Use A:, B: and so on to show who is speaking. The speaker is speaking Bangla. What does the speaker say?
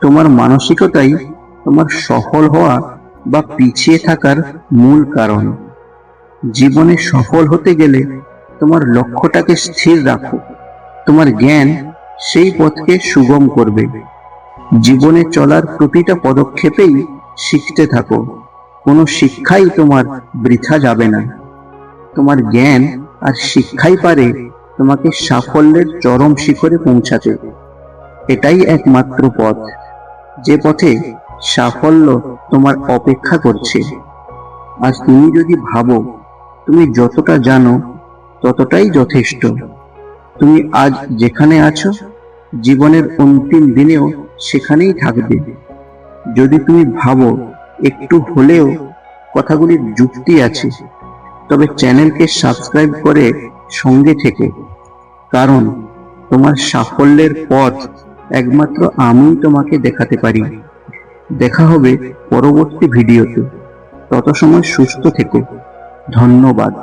A: তোমার মানসিকতাই তোমার সফল হওয়া বা পিছিয়ে থাকার মূল কারণ। জীবনে সফল হতে গেলে তোমার লক্ষ্যটাকে স্থির রাখো। তোমার জ্ঞান সেই পথকে সুগম করবে। জীবনে চলার প্রতিটা পদক্ষেপেই শিখতে থাকো। কোনো শিক্ষাই তোমার বৃথা যাবে না। তোমার জ্ঞান আর শিক্ষাই পারে তোমাকে সাফল্যের চরম শিখরে পৌঁছাতে। এটাই একমাত্র পথ, যে পথে সাফল্য তোমার অপেক্ষা করছে। আজ তুমি যদি ভাবো তুমি যতটা জানো ততটাই যথেষ্ট, তুমি আজ যেখানে আছো জীবনের অন্তিম দিনেও সেখানেই থাকবে। যদি তুমি ভাবো একটু হলেও কথাগুলির যুক্তি আছে, তবে চ্যানেলকে সাবস্ক্রাইব করে সঙ্গে থেকে, কারণ তোমার সাফল্যের পথ একমাত্র আমিই তোমাকে দেখাতে পারি। দেখা হবে পরবর্তী ভিডিওতে। তত সময় সুস্থ থেকো। ধন্যবাদ।